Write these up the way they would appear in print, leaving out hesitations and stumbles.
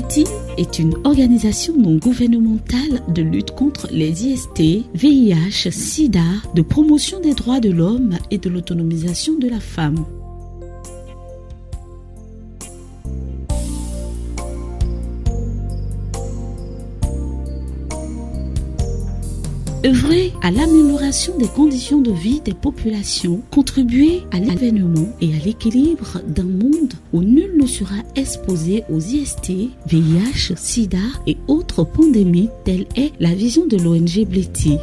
Bletty est une organisation non gouvernementale de lutte contre les IST, VIH, SIDA, de promotion des droits de l'homme et de l'autonomisation de la femme. Œuvrer à l'amélioration des conditions de vie des populations, contribuer à l'avènement et à l'équilibre d'un monde où nul ne sera exposé aux IST, VIH, SIDA et autres pandémies, telle est la vision de l'ONG Bletty.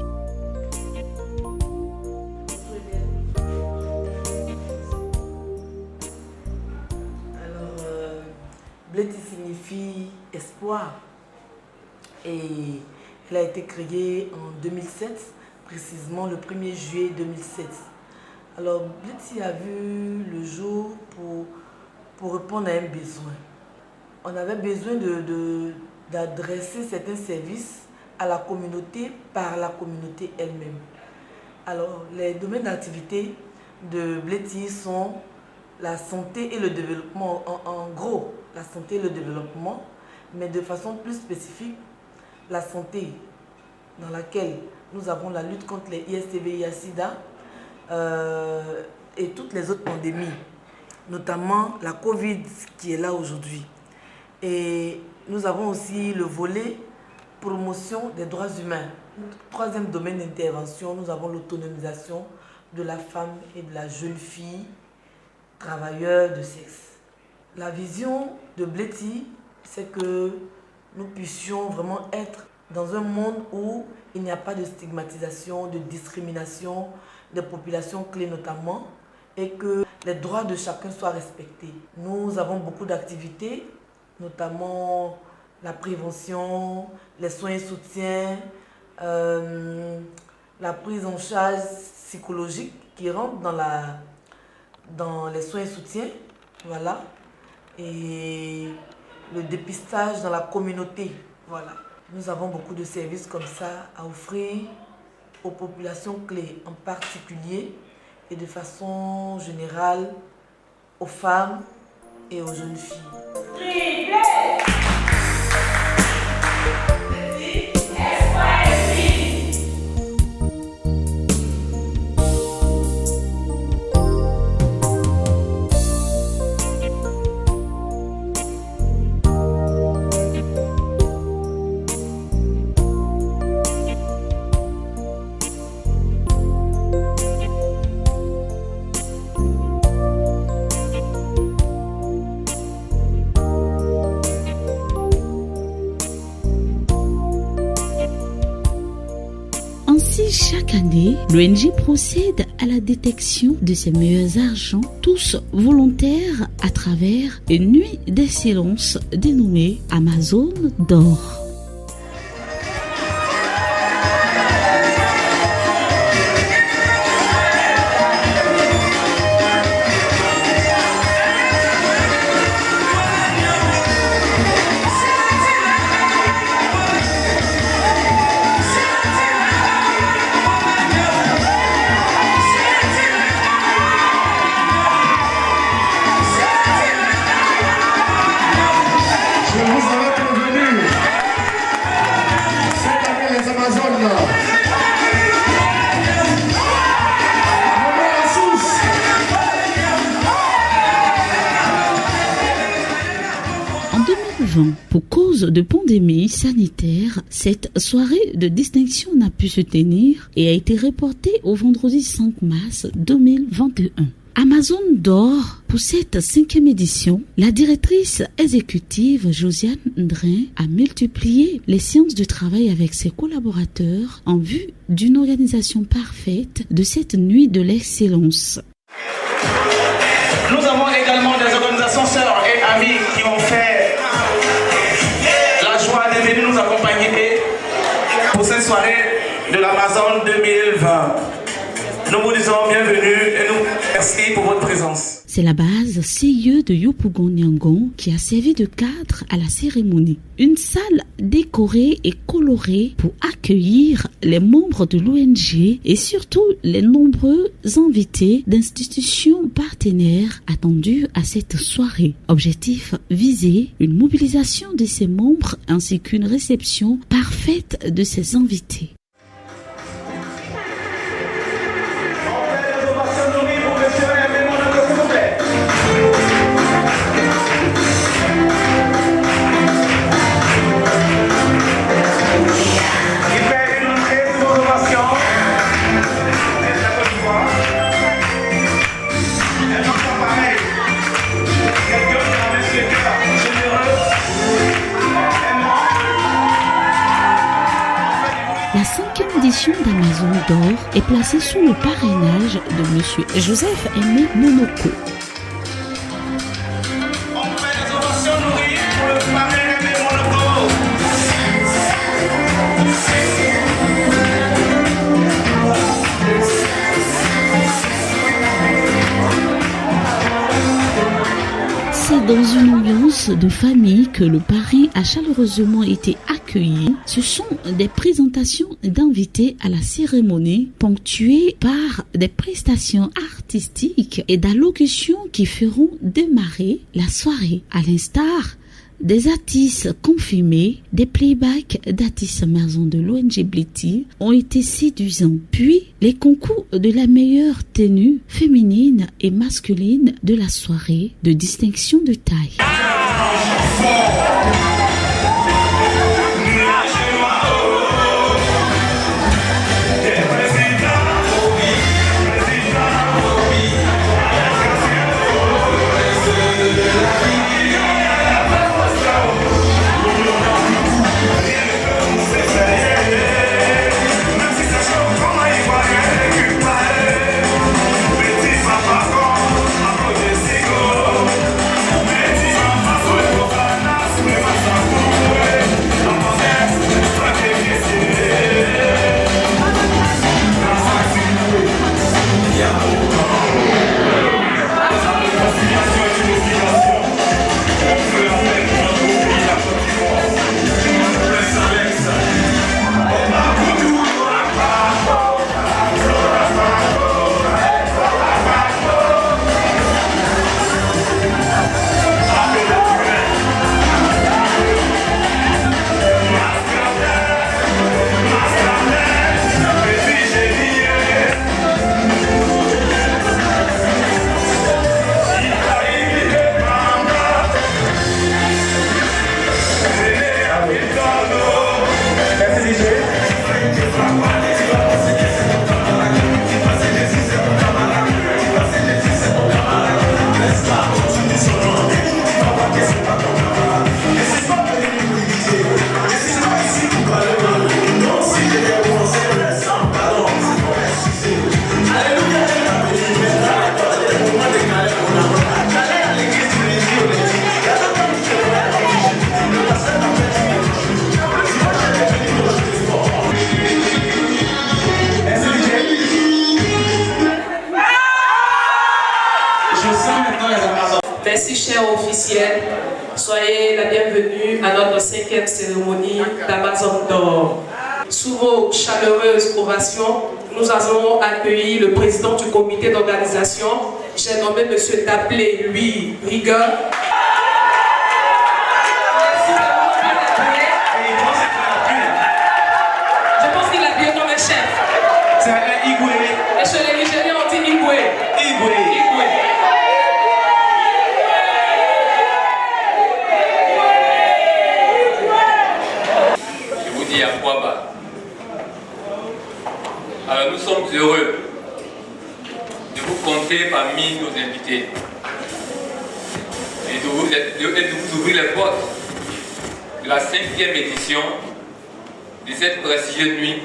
Bletty signifie espoir et elle a été créée en 2007, précisément le 1er juillet 2007. Alors Bletty a vu le jour pour répondre à un besoin. On avait besoin d'adresser certains services à la communauté par la communauté elle-même. Alors les domaines d'activité de Bletty sont la santé et le développement, en gros la santé et le développement, mais de façon plus spécifique, la santé, dans laquelle nous avons la lutte contre les IST, VIH, SIDA et toutes les autres pandémies, notamment la Covid qui est là aujourd'hui. Et nous avons aussi le volet promotion des droits humains. Troisième domaine d'intervention, nous avons l'autonomisation de la femme et de la jeune fille, travailleurs de sexe. La vision de Bletty, c'est que nous puissions vraiment être dans un monde où il n'y a pas de stigmatisation, de discrimination des populations clés notamment, et que les droits de chacun soient respectés. Nous avons beaucoup d'activités, notamment la prévention, les soins et soutiens, la prise en charge psychologique qui rentre dans les soins et soutiens, voilà, et le dépistage dans la communauté, voilà. Nous avons beaucoup de services comme ça à offrir aux populations clés, en particulier et de façon générale aux femmes et aux jeunes filles. Chaque année, l'ONG procède à la détection de ses meilleurs argents, tous volontaires, à travers une nuit d'excellence dénommée Amazon d'or. Pour cause de pandémie sanitaire, cette soirée de distinction n'a pu se tenir et a été reportée au vendredi 5 mars 2021. Amazon d'or, pour cette 5e édition, la directrice exécutive Josiane Ndrin a multiplié les séances de travail avec ses collaborateurs en vue d'une organisation parfaite de cette nuit de l'excellence. Nous avons également des organisations sœurs et amis qui ont fait la joie de venir nous accompagner pour cette soirée de l'Amazon 2020. Nous vous disons bienvenue et nous merci pour votre présence. C'est la base CIE de Yopougon-Yangon qui a servi de cadre à la cérémonie. Une salle décorée et colorée pour accueillir les membres de l'ONG et surtout les nombreux invités d'institutions partenaires attendus à cette soirée. Objectif visé, une mobilisation de ses membres ainsi qu'une réception parfaite de ses invités. D'Amazon d'Or est placée sous le parrainage de Monsieur Joseph Aimé Monoko. C'est dans une ambiance de famille que le parrain a chaleureusement été accueilli. Ce sont des présentations d'invités à la cérémonie ponctuées par des prestations artistiques et d'allocutions qui feront démarrer la soirée. À l'instar des artistes confirmés, des playbacks d'artistes maison de l'ONG Bliti ont été séduisants. Puis, les concours de la meilleure tenue féminine et masculine de la soirée de distinction de taille. Merci chers officiels, soyez la bienvenue à notre 5e cérémonie d'Amazon d'Or. Sous vos chaleureuses ovations, nous avons accueilli le président du comité d'organisation, j'ai nommé M. Daplé Louis Rigueur. Je pense qu'il l'a bien comme un chef. C'est un Igwe. Et chez les Nigériens, on dit Igwe. Igwe. Je vous dis à quoi bas. Alors nous sommes heureux de vous compter parmi nos invités et de vous ouvrir les portes de la 5e édition de cette prestigieuse nuit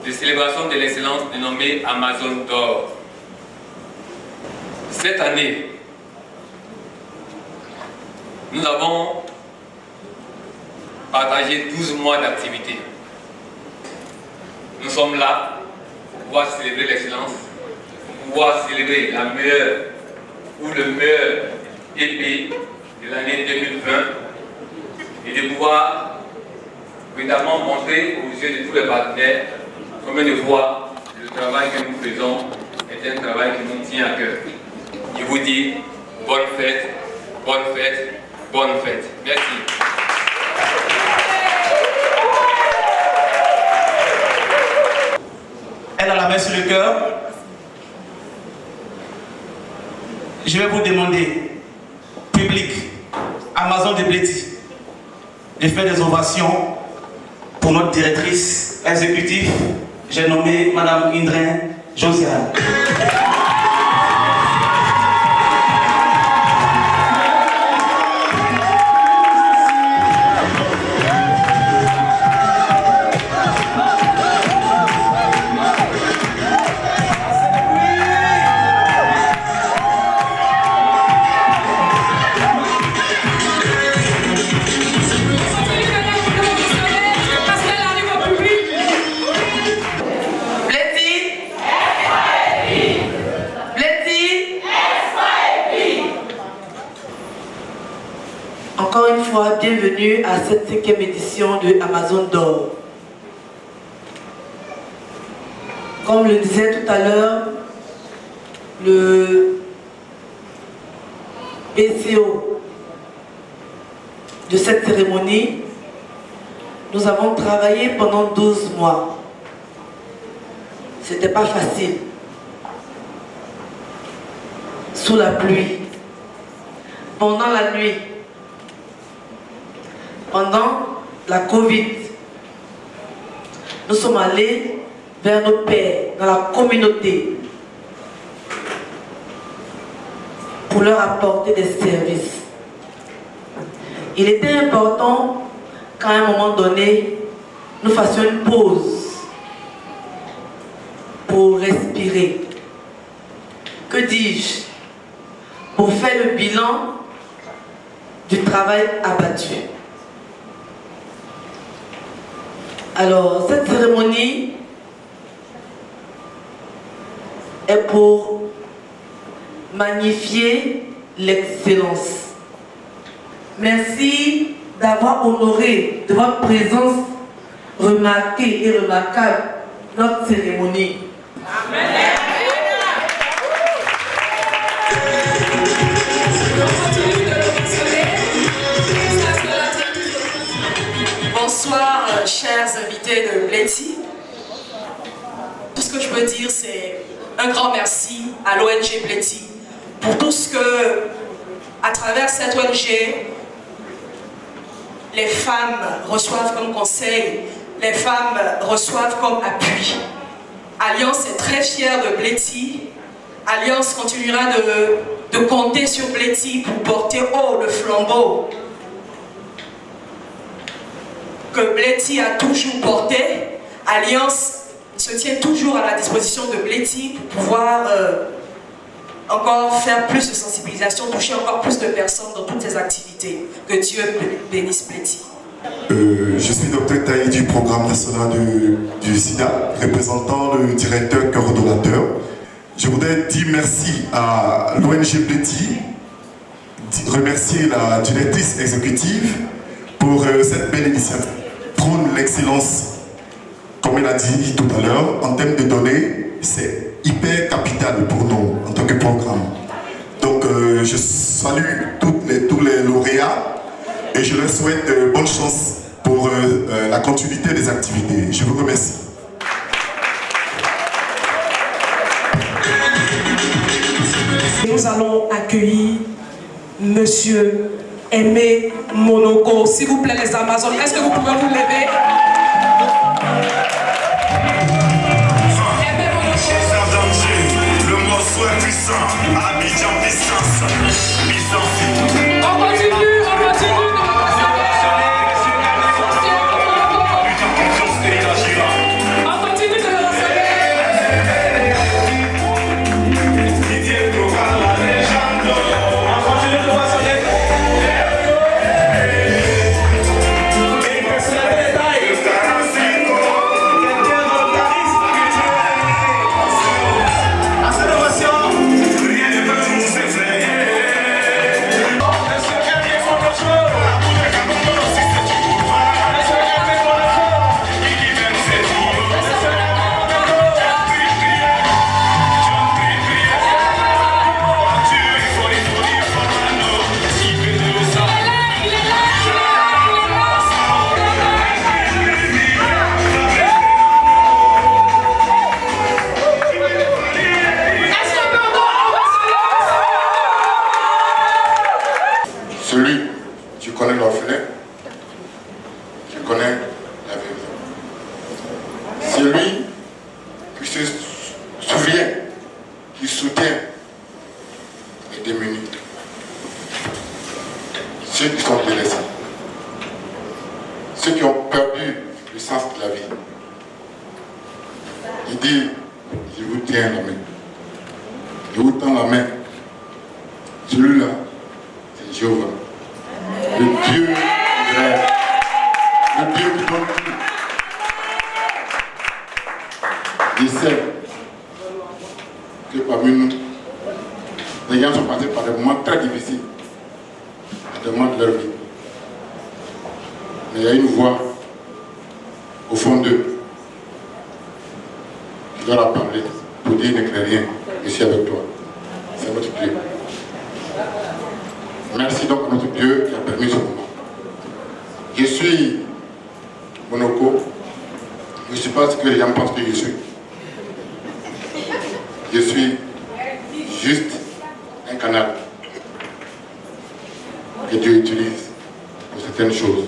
de célébration de l'excellence dénommée Amazon d'Or. Cette année, nous avons partagé 12 mois d'activité. Nous sommes là pour pouvoir célébrer l'excellence, pour pouvoir célébrer la meilleure pour le meilleur EP de l'année 2020 et de pouvoir évidemment montrer aux yeux de tous les partenaires combien de fois le travail que nous faisons est un travail qui nous tient à cœur. Je vous dis bonne fête, bonne fête, bonne fête. Merci. Elle a la main sur le cœur. Je vais vous demander, public, Amazon de Bléty, de faire des ovations pour notre directrice exécutive, j'ai nommé Madame Indrin Josiane. Encore une fois, bienvenue à cette 5e édition de Amazon d'Or. Comme le disait tout à l'heure, le PCO de cette cérémonie, nous avons travaillé pendant 12 mois. C'était pas facile. Sous la pluie, pendant la nuit, pendant la Covid, nous sommes allés vers nos pairs, dans la communauté, pour leur apporter des services. Il était important qu'à un moment donné, nous fassions une pause pour respirer. Que dis-je? Pour faire le bilan du travail abattu. Alors, cette cérémonie est pour magnifier l'excellence. Merci d'avoir honoré de votre présence remarquée et remarquable notre cérémonie. Amen. Bonsoir, chers invités de Bléty. Tout ce que je veux dire, c'est un grand merci à l'ONG Bléty pour tout ce que, à travers cette ONG, les femmes reçoivent comme conseil, les femmes reçoivent comme appui. Alliance est très fière de Bléty. Alliance continuera de compter sur Bléty pour porter haut le flambeau que Bléty a toujours porté. Alliance se tient toujours à la disposition de Bléty pour pouvoir encore faire plus de sensibilisation, toucher encore plus de personnes dans toutes ses activités. Que Dieu bénisse Bléty. Je suis Dr Taï du programme national du SIDA, représentant le directeur coordonnateur. Je voudrais dire merci à l'ONG Bléty, remercier la directrice exécutive pour cette belle initiative. Prône l'excellence, comme elle a dit tout à l'heure, en termes de données, c'est hyper capital pour nous en tant que programme. Donc je salue tous les lauréats et je leur souhaite bonne chance pour la continuité des activités. Je vous remercie. Nous allons accueillir Monsieur Aimé Monoko. S'il vous plaît, les Amazones, est-ce que vous pouvez vous lever? Aimé Monoko. Le morceau est puissant, Abidjan puissance. On continue de recevoir. Didier se souvient, qui soutient les démunis, ceux qui sont délaissés, ceux qui ont perdu le sens de la vie. Il dit, je vous tiens la main. Je vous tends la main. Celui-là, c'est Jéhovah. Le Dieu d'Israël. Le Dieu qui donne tout. Je sais que parmi nous, les gens sont passés par des moments très difficiles, des moments de leur vie. Mais il y a une voix au fond d'eux qui doit leur parler pour dire ne crains rien, je suis avec toi. C'est notre Dieu. Merci donc à notre Dieu qui a permis ce moment. Je suis Monoko. Je ne suis pas ce que les gens pensent que je suis. Je suis juste un canal que Dieu utilise pour certaines choses.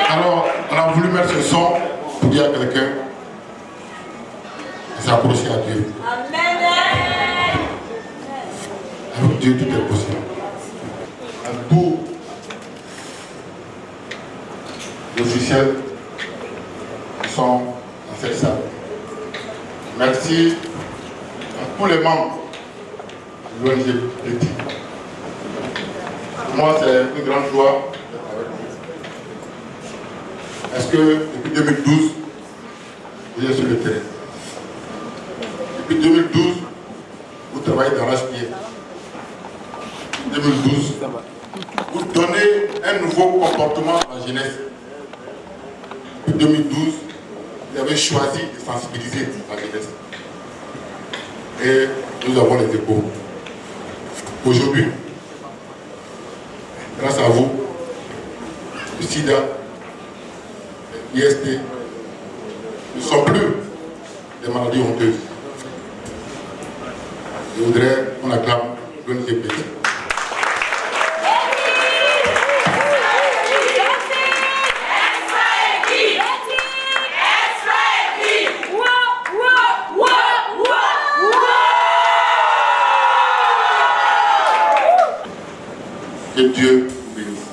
Alors, on a voulu mettre ce son pour dire à quelqu'un de s'approcher à Dieu. Avec Dieu, tout est possible. À tous les officiels qui sont dans cette salle. Merci à tous les membres de l'ONG Petit. Pour moi, c'est une grande joie. Est-ce que depuis 2012, vous êtes sur le terrain? Depuis 2012, vous travaillez d'arrache-pied. 2012, vous donnez un nouveau comportement à la jeunesse. Depuis 2012, vous avez choisi de sensibiliser la jeunesse. Et nous avons les échos. Aujourd'hui, grâce à vous, le sida, l'IST ne sont plus des maladies honteuses. Je voudrais qu'on acclame l'ONG Petit. Que Dieu vous bénisse.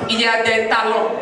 il y a des talents.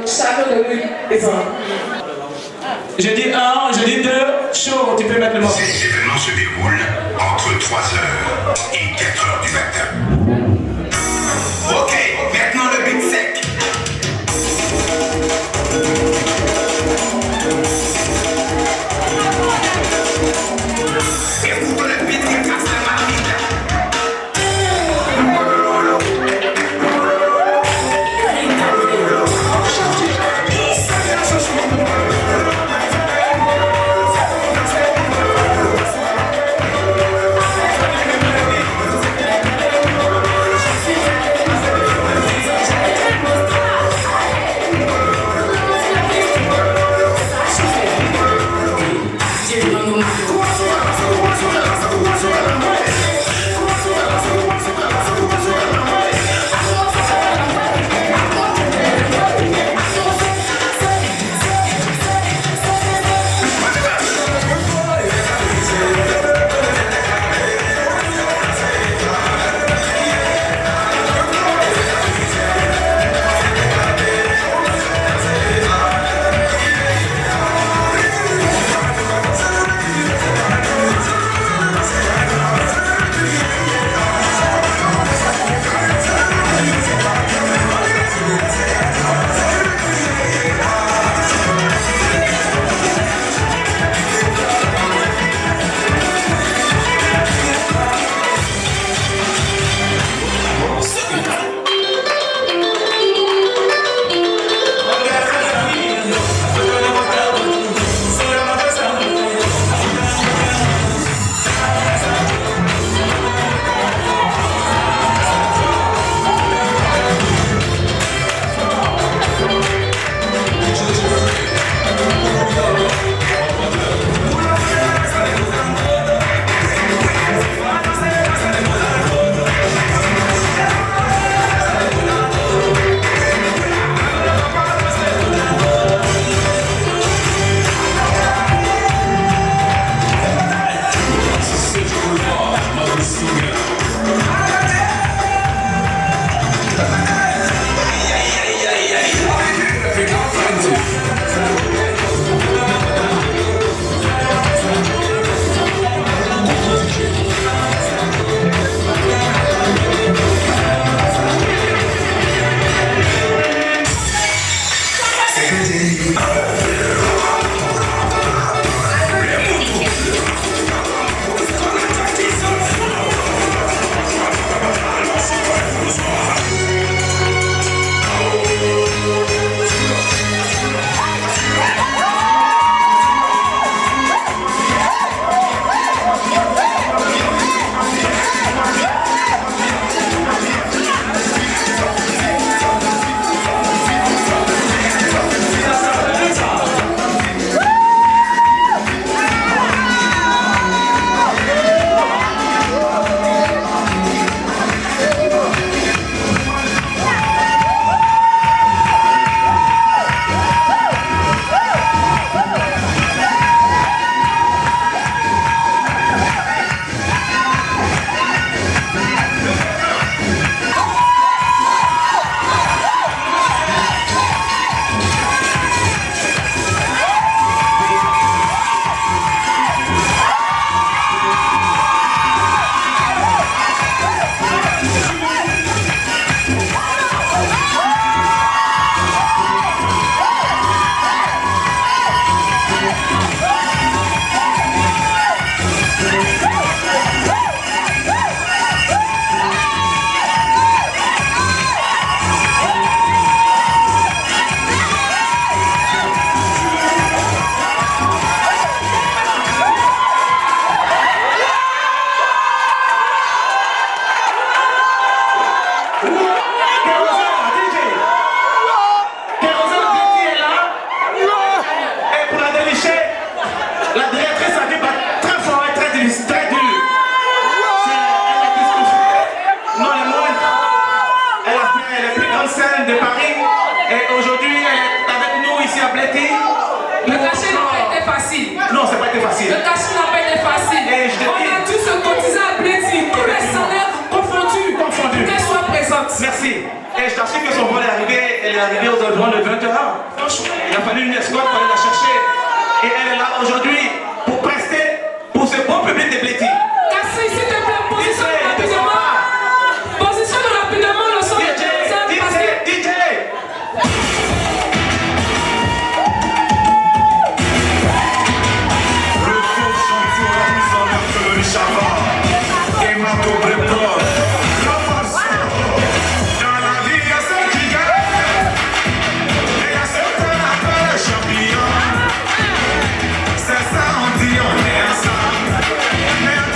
chaleureux exemple. Je dis 1, je dis 2, chaud, tu peux mettre le mot. Ces événements se déroulent entre 3h et 4h du matin. Ok, maintenant le beat sec. Et vous le beat qui casse la marmite. facile. Le cachet n'a pas été facile. Et je on a dû se cotiser à Bléty, tous les salaires confondus. Qu'elle soit présente. Merci. Mais je t'assure que son vol est arrivé, elle est arrivée aux environs de 20h. Il a fallu une escorte pour aller la chercher. Et elle est là aujourd'hui pour prester pour ce bon public de Bléty. Cassie, s'il te plaît, positionne rapidement. Positionne rapidement le son de Jason. DJ. C'est ça on dit on est ensemble.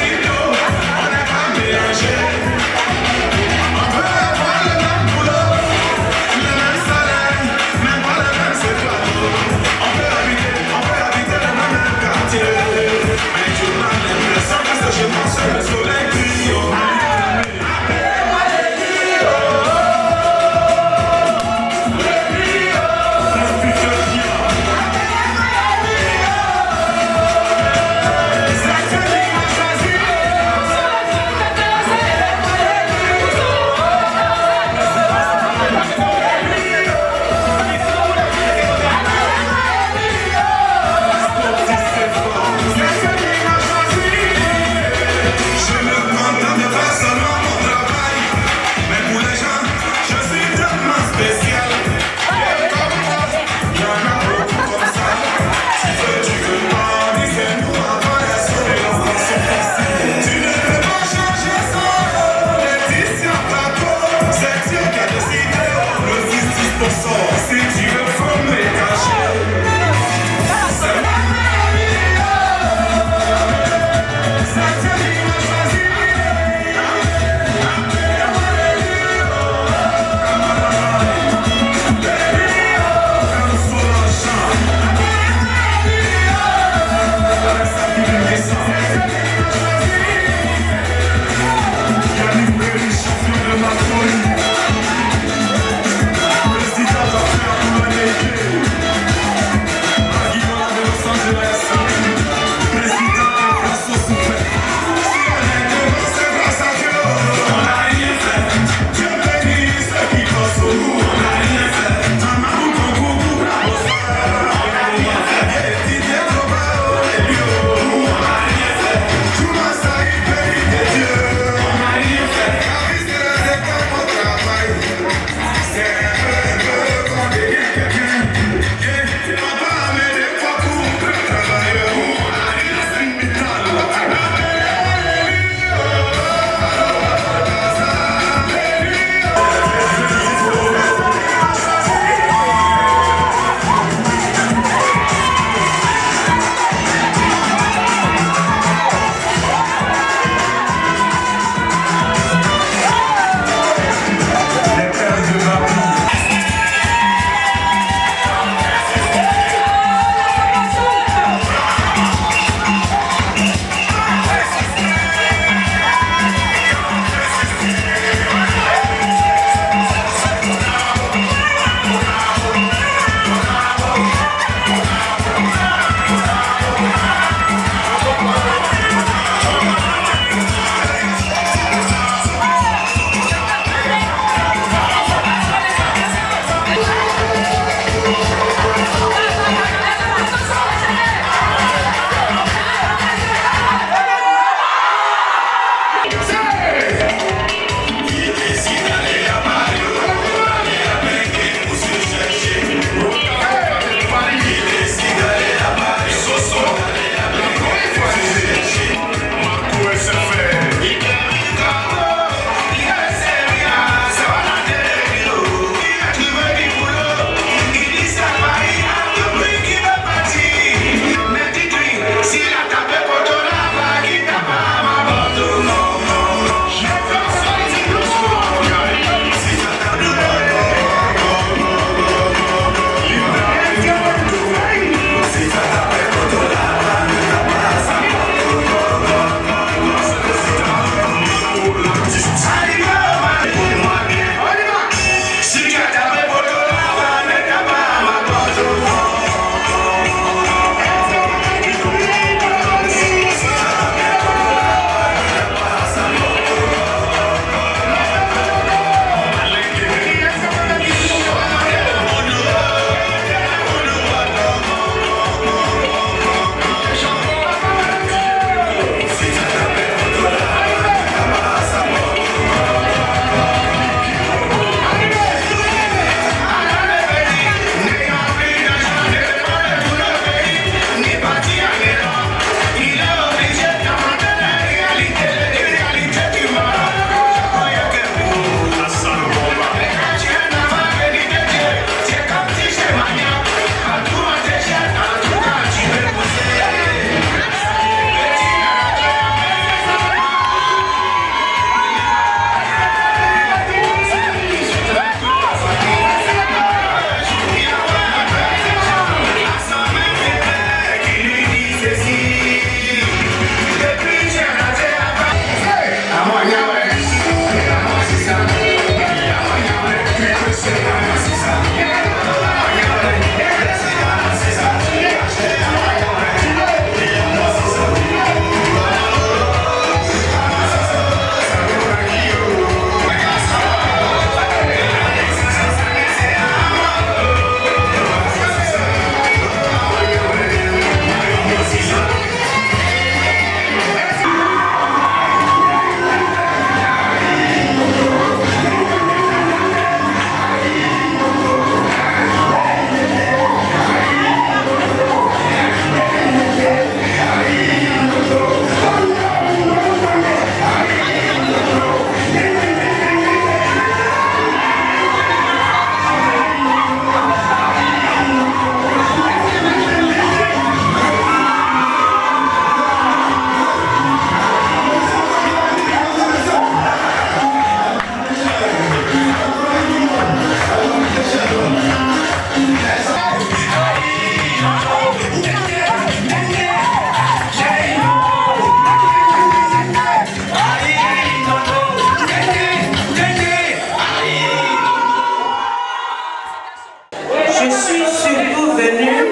suis surtout venue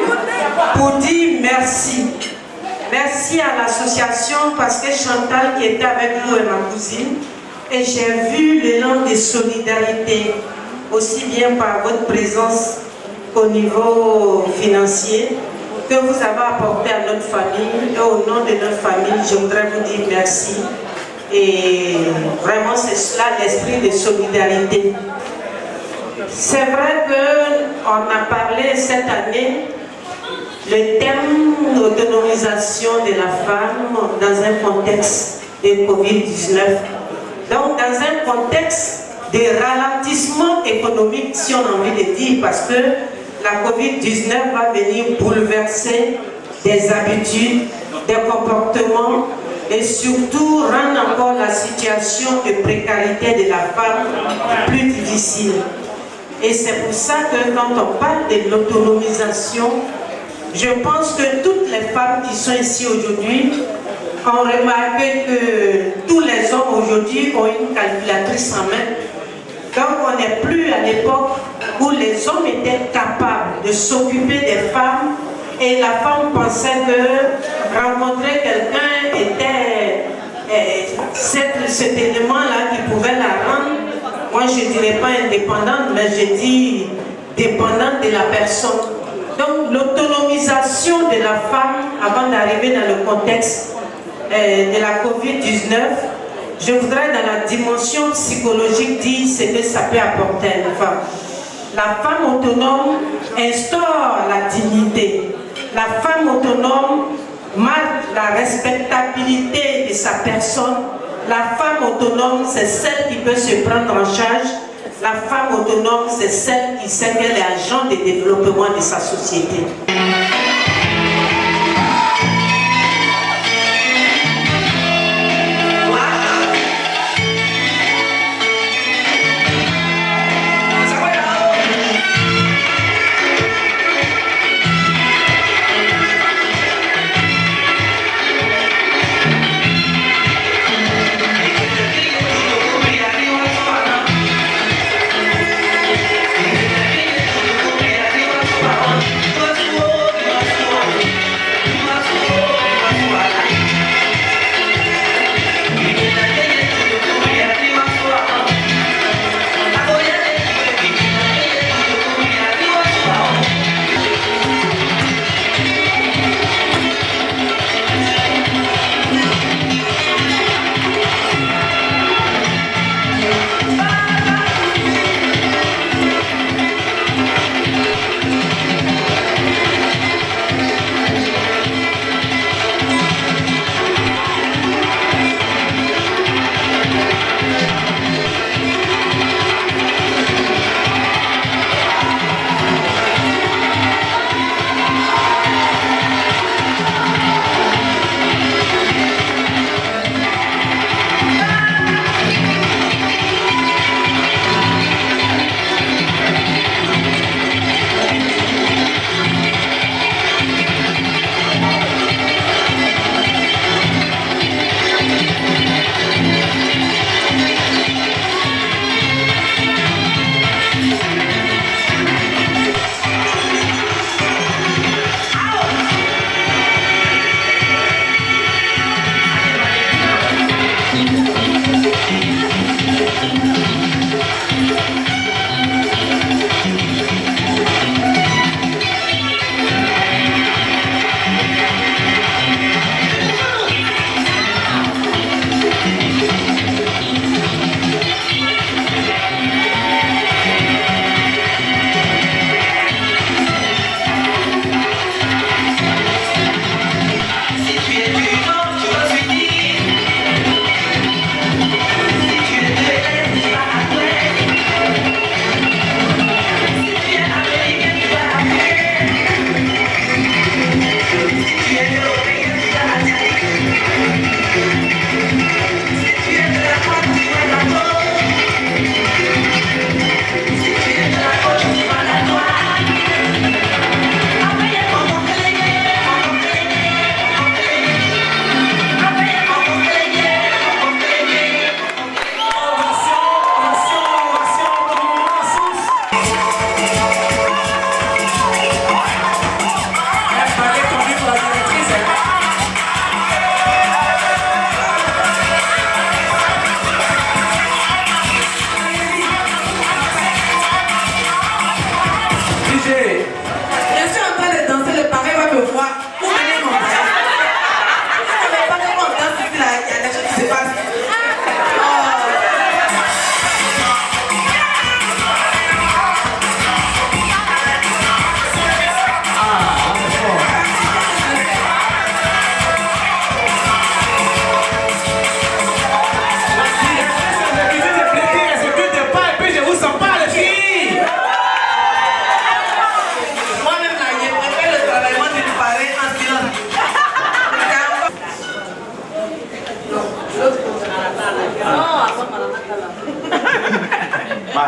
pour dire merci. Merci à l'association parce que Chantal qui était avec nous est ma cousine et j'ai vu l'élan de solidarité aussi bien par votre présence qu'au niveau financier que vous avez apporté à notre famille et au nom de notre famille, je voudrais vous dire merci. Et vraiment, c'est cela l'esprit de solidarité. C'est vrai qu'on a parlé cette année le thème d'autonomisation de la femme dans un contexte de Covid-19. Donc, dans un contexte de ralentissement économique, si on a envie de dire, parce que la Covid-19 va venir bouleverser des habitudes, des comportements et surtout rendre encore la situation de précarité de la femme plus difficile. Et c'est pour ça que quand on parle de l'autonomisation, je pense que toutes les femmes qui sont ici aujourd'hui ont remarqué que tous les hommes aujourd'hui ont une calculatrice en main. Donc on n'est plus à l'époque où les hommes étaient capables de s'occuper des femmes et la femme pensait que rencontrer quelqu'un était cet élément-là qui pouvait la rendre, moi je ne dirais pas indépendante, mais je dis dépendante de la personne. Donc l'autonomisation de la femme avant d'arriver dans le contexte de la Covid-19, je voudrais dans la dimension psychologique dire ce que ça peut apporter à une femme. La femme autonome instaure la dignité. La femme autonome marque la respectabilité de sa personne. La femme autonome, c'est celle qui peut se prendre en charge. La femme autonome, c'est celle qui sait qu'elle est agent de développement de sa société.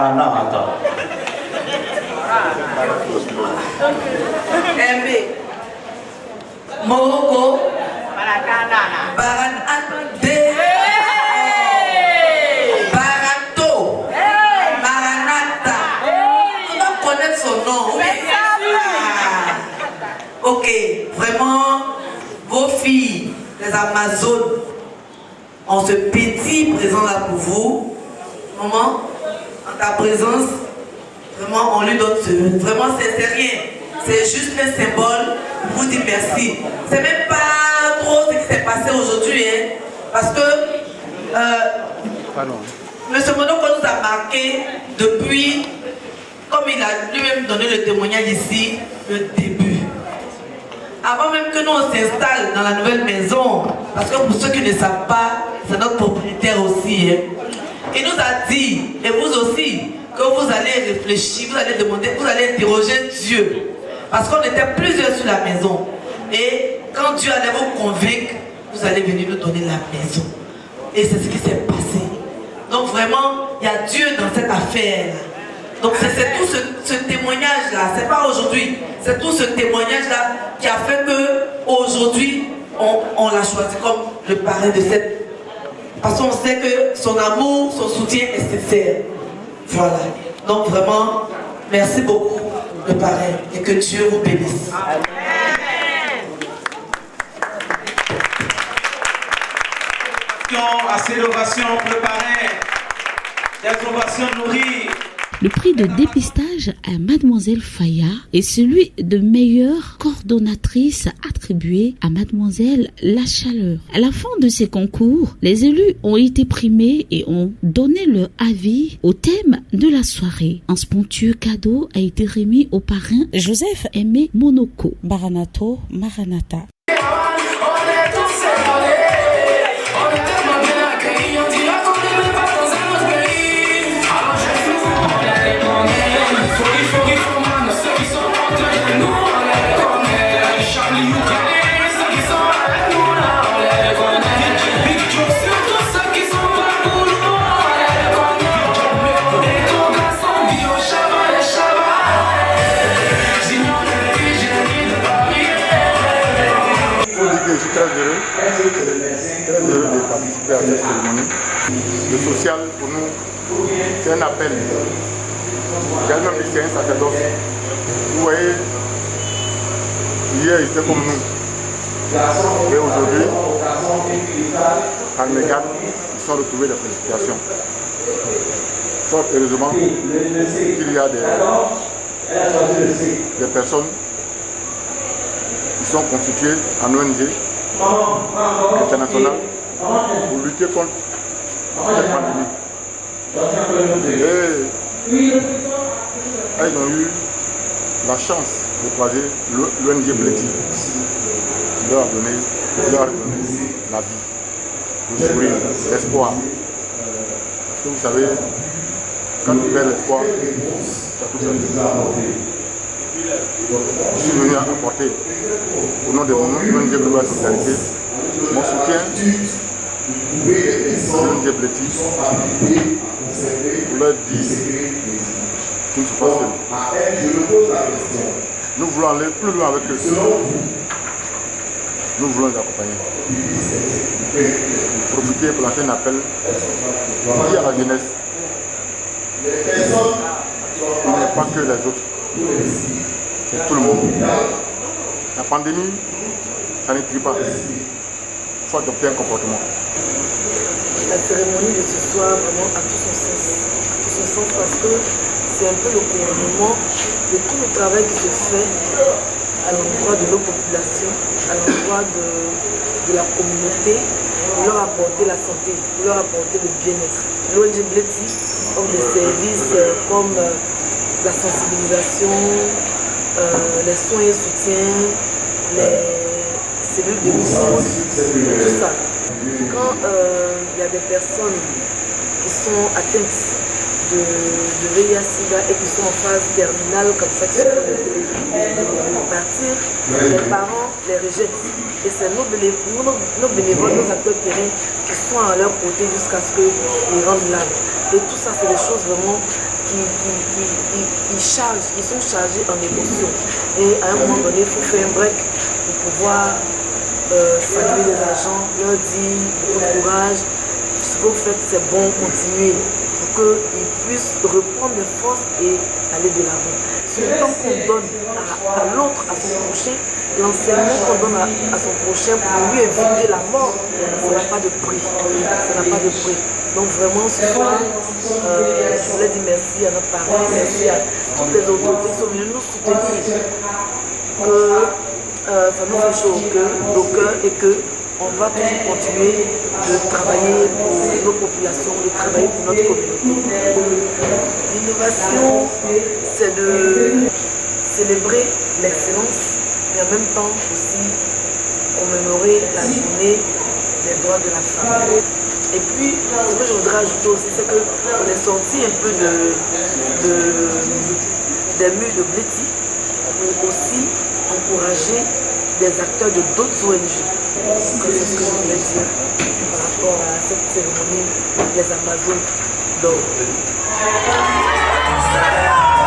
Maranatha. MB. Morocco. Baranade. Barato. Maranatha. On va connaître son nom. Oui. Ok, vraiment, vos filles, les Amazones, ont ce petit présent là pour vous. Maman, en ta présence, vraiment, on lui donne ce. Vraiment, c'est rien. C'est juste un symbole pour vous dire merci. C'est même pas trop ce qui s'est passé aujourd'hui, hein, parce que M. Monoko nous a marqué depuis, comme il a lui-même donné le témoignage ici, le début. Avant même que nous on s'installe dans la nouvelle maison, parce que pour ceux qui ne savent pas, c'est notre propriétaire aussi, hein. Il nous a dit, et vous aussi, que vous allez réfléchir, vous allez demander, vous allez interroger Dieu. Parce qu'on était plusieurs sur la maison. Et quand Dieu allait vous convaincre, vous allez venir nous donner la maison. Et c'est ce qui s'est passé. Donc vraiment, il y a Dieu dans cette affaire. Donc c'est tout ce témoignage-là, c'est pas aujourd'hui, c'est tout ce témoignage-là qui a fait que aujourd'hui on l'a choisi comme le parrain de cette. Parce qu'on sait que son amour, son soutien est sincère. Voilà. Donc vraiment, merci beaucoup le parrain et que Dieu vous bénisse. Amen. À ces ovations pour le parrain, des ovations nourries. Le prix de dépistage à Mademoiselle Faya et celui de meilleure coordonnatrice attribué à Mademoiselle La Chaleur. À la fin de ces concours, les élus ont été primés et ont donné leur avis au thème de la soirée. Un spontueux cadeau a été remis au parrain Joseph Aimé Monoko. Baranato Maranatha. Très heureux de participer à cette cérémonie. Le social, pour nous, c'est un appel. J'ai même dit c'est un sacerdoce. Vous voyez, hier, il était comme nous. Et aujourd'hui, à Mégane, ils sont retrouvés des félicitations. Fort heureusement qu'il y a des personnes qui sont constituées en ONG internationale pour lutter contre cette pandémie. Et ils ont eu la chance de croiser l'ONG Bleti qui leur a donné la vie, le sourire, l'espoir. Parce que vous savez, quand tu perds l'espoir, ça tout perdu. Je suis venu apporter au nom de mon ONG Global Solidarité mon soutien à l'ONG Bleti pour leur dire qu'ils ne sont pas seuls. Nous voulons aller plus loin avec eux. Nous voulons les accompagner. Profiter pour lancer un appel à la jeunesse. Il n'est pas que les autres. C'est tout le monde. La pandémie, ça ne tue pas. Il faut adopter un comportement. La cérémonie de ce soir vraiment a tout son sens. Parce que c'est un peu le couronnement de tout le travail qui se fait à l'endroit de nos populations, à l'endroit de la communauté, pour leur apporter la santé, pour leur apporter le bien-être. L'ONG Bleti offre des services comme la sensibilisation, les soins et soutiens, les cellules de mouvement, tout ça. Quand il y a des personnes qui sont atteintes de VIH/SIDA et qui sont en phase terminale comme ça, qui sont de partir, les parents les rejettent. Et c'est nos bénévoles, nos acteurs terrain qui sont à leur côté jusqu'à ce qu'ils rendent l'âme. Et tout ça, c'est des choses vraiment qui sont chargés en émotions. Et à un moment donné, il faut faire un break pour pouvoir saluer les agents, leur dire bon courage, ce que vous faites c'est bon, continuez, pour qu'ils puissent reprendre des forces et aller de l'avant. Ce temps qu'on donne à l'autre, à son prochain, l'enseignement qu'on donne à son prochain pour lui éviter la mort, ça n'a pas de prix. Ça n'a pas de prix. Donc vraiment ce soir, je voulais dire merci à nos parents, merci à toutes les autorités qui sont venues nous soutenir, que ça nous fait chaud au cœur et qu'on va toujours continuer de travailler pour nos populations, de travailler pour notre communauté. L'innovation, c'est de célébrer l'excellence, mais en même temps aussi commémorer la journée des droits de la femme. Et puis, ce que je voudrais ajouter aussi, c'est qu'on est sorti un peu des murs de Bleti pour aussi encourager des acteurs de d'autres ONG. C'est ce que je voulais dire par rapport à cette cérémonie des Amazones d'or. Bye.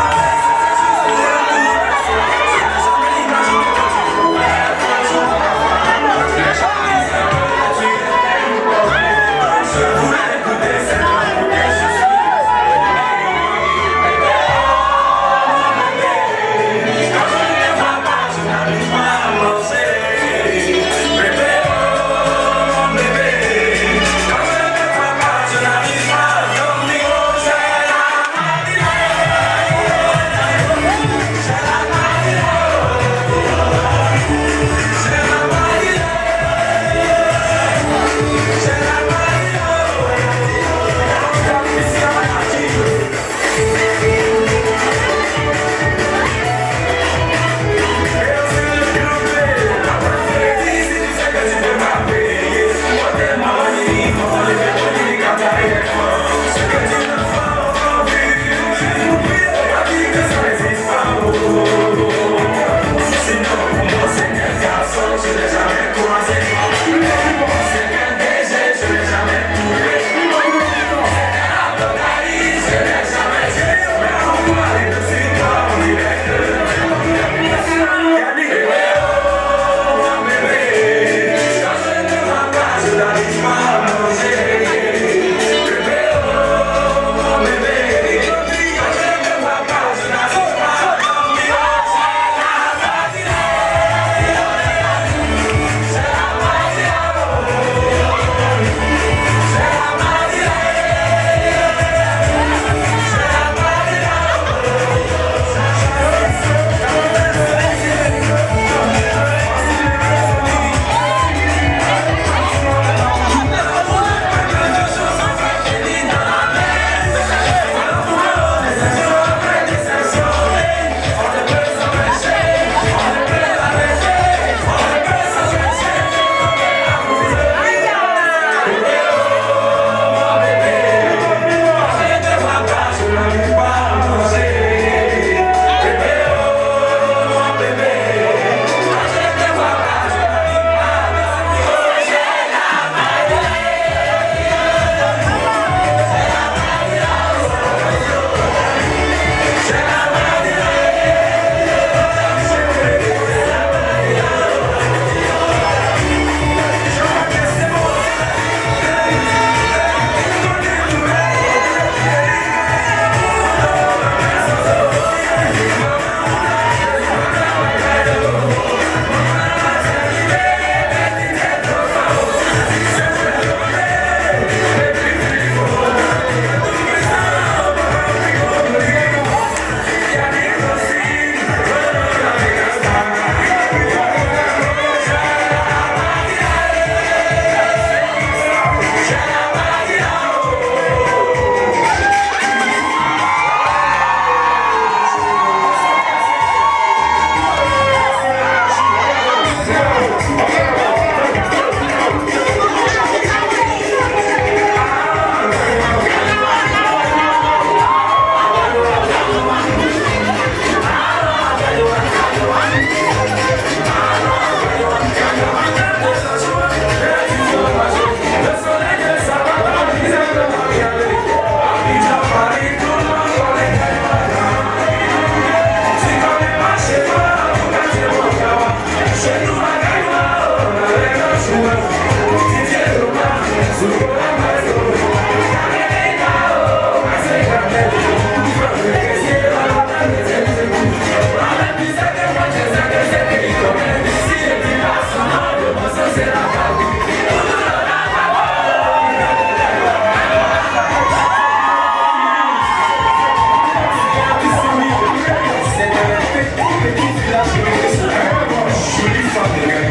Thank you.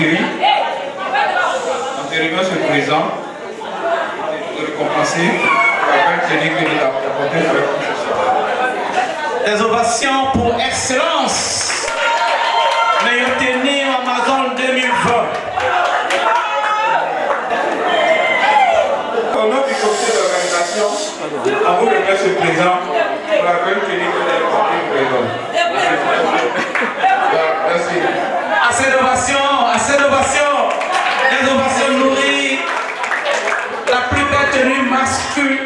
jury. Antérieurement, Monsieur le Président, de récompenser la belle tenue que nous avons apportée avec nous ce soir. Des ovations pour excellence. Meilleure tenue Amazon 2020. Au nom du comité d'organisation, à vous le Monsieur le Président, pour la belle tenue que vous avez apportée au président. Merci. Assez d'ovations, assez d'ovations. Des ovations nourries. La plus belle tenue masculine.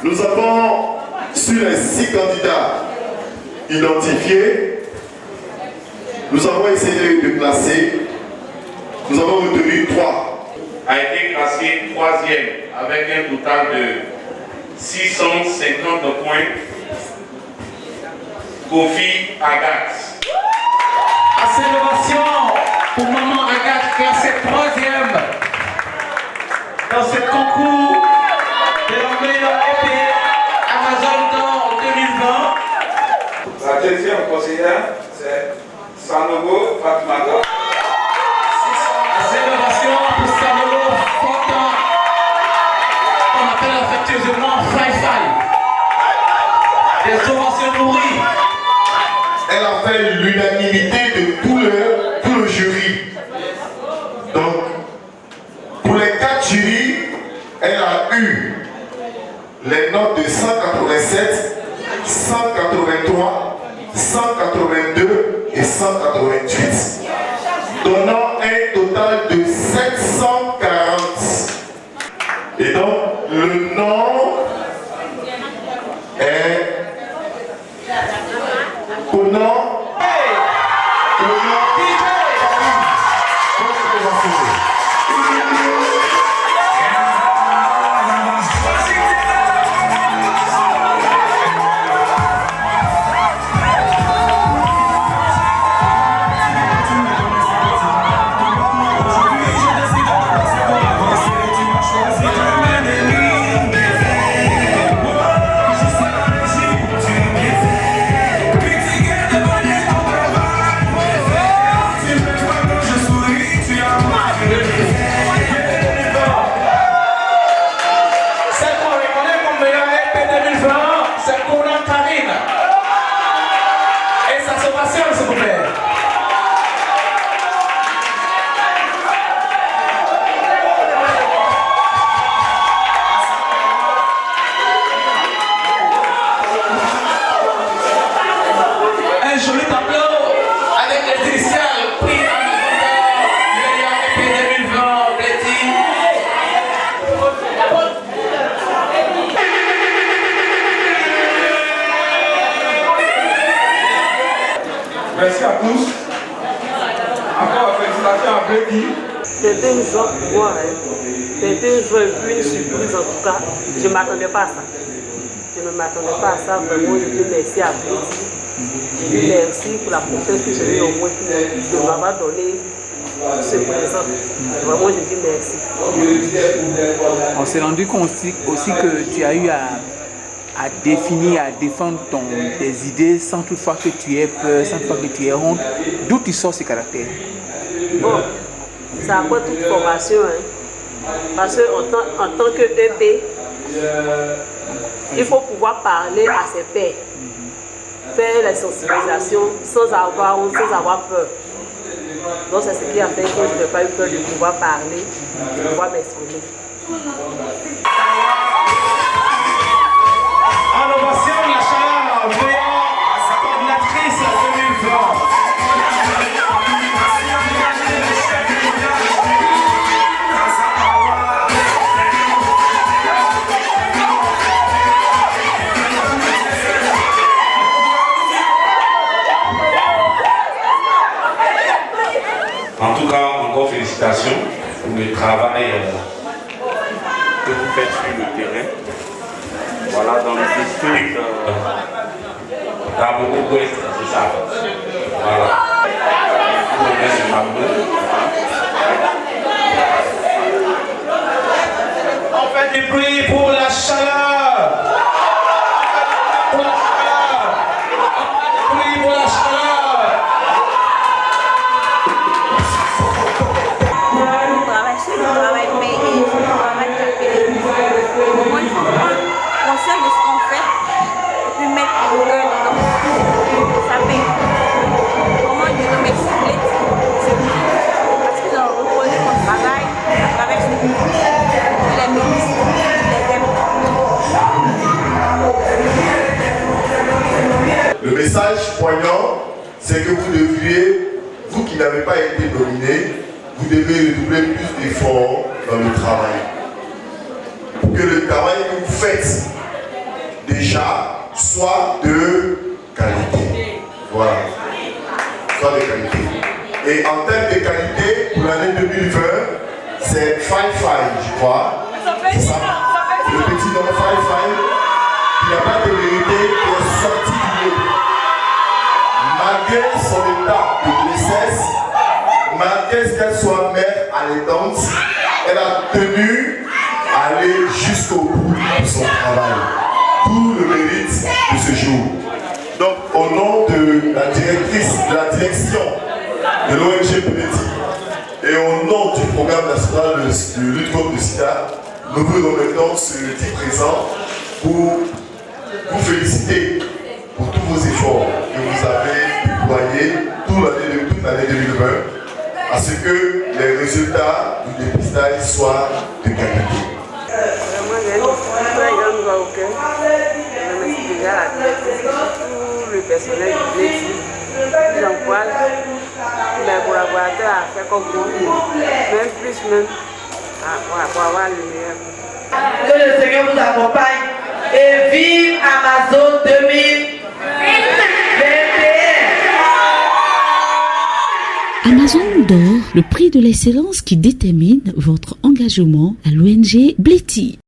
Nous avons, sur les 6 candidats identifiés, nous avons essayé de classer, nous avons retenu 3. A été classé 3e avec un total de 650 points. Kofi Agathe. Assez d'ovations pour maman Agathe, classée 3e dans ce concours de la meilleure épée Amazon d'or 2020. La deuxième conseillère, c'est Sanogo Fatmata. Assez d'ovations pour Sanogo Fatmata, qu'on appelle affectueusement Fai. Des ovations nourries. Elle a fait l'unanimité de tout le jury. Donc, pour les 4 jurys, elle a eu les notes de 187, 183, 182 et 188, donnant un total de 740. Et donc, le nom est Conan. Together, Merci à tous. Encore félicitations à Bledi. C'était une joie pour moi. C'était une joie et une surprise en tout cas. Je ne m'attendais pas à ça. Je ne m'attendais pas à ça. Vraiment, je dis merci à Bledi. Je dis merci pour la confiance que j'ai eu au moins de m'avoir donné ce présent. Vraiment, je dis merci. On s'est rendu compte aussi que tu as eu à définir, à défendre tes idées sans toutefois que tu aies peur, sans toutefois que tu aies honte. D'où tu sors ce caractère? Bon, ça apprend toute formation. Parce qu'en tant que EP, il faut pouvoir parler à ses pairs, faire la sensibilisation sans avoir honte, sans avoir peur. Donc c'est ce qui a fait que je n'ai pas eu peur de pouvoir parler, de pouvoir m'exprimer. En ovation, la chaleur, veillant, coordinatrice 2020. En tout cas, encore félicitations pour le travail que vous faites sur le terrain. Voilà, dans le district d'Abobo-Ouest, c'est ça. Voilà. On fait du bruit pour la chaleur. Pour la chaleur. Bruit pour la chaleur. Le travail payé, le travail capé. Moi, il faut prendre conscience de ce qu'on fait et puis mettre le cœur dedans. Ça paye. Comment je remercie Bledi, c'est lui. Parce qu'ils ont reconnu mon travail à travers ce public. Les ministres, les aiment. Le message poignant, c'est que vous devriez, vous qui n'avez pas été nominé, vous devez redoubler plus d'efforts dans le travail. Pour que le travail que vous faites déjà soit de qualité. Voilà. Soit de qualité. Et en termes de qualité, pour l'année 2020, c'est 5-5, je crois. C'est ça. Le petit nom 5-5, qui n'a pas de vérité, qui est sorti du lot. Malgré son état de grossesse, malgré qu'elle soit mère allaitante, elle a tenu à aller jusqu'au bout de son travail. Tout le mérite de ce jour. Donc, au nom de la directrice, de la direction de l'ONG Bledi et au nom du programme national de lutte contre le sida, nous vous remettons ce petit présent pour vous féliciter pour tous vos efforts que vous avez déployés toute l'année 2020. À ce que les résultats du dépistage soient de qualité. Vraiment, j'ai une très grande joie au cœur. Je remercie déjà la directrice, tout le personnel du Bledi. J'encourage mes collaborateurs à faire comme moi, même plus pour avoir le meilleur. Que le Seigneur vous accompagne et vive Amazon 2021. Amazon d'or, le prix de l'excellence qui détermine votre engagement à l'ONG Bledi.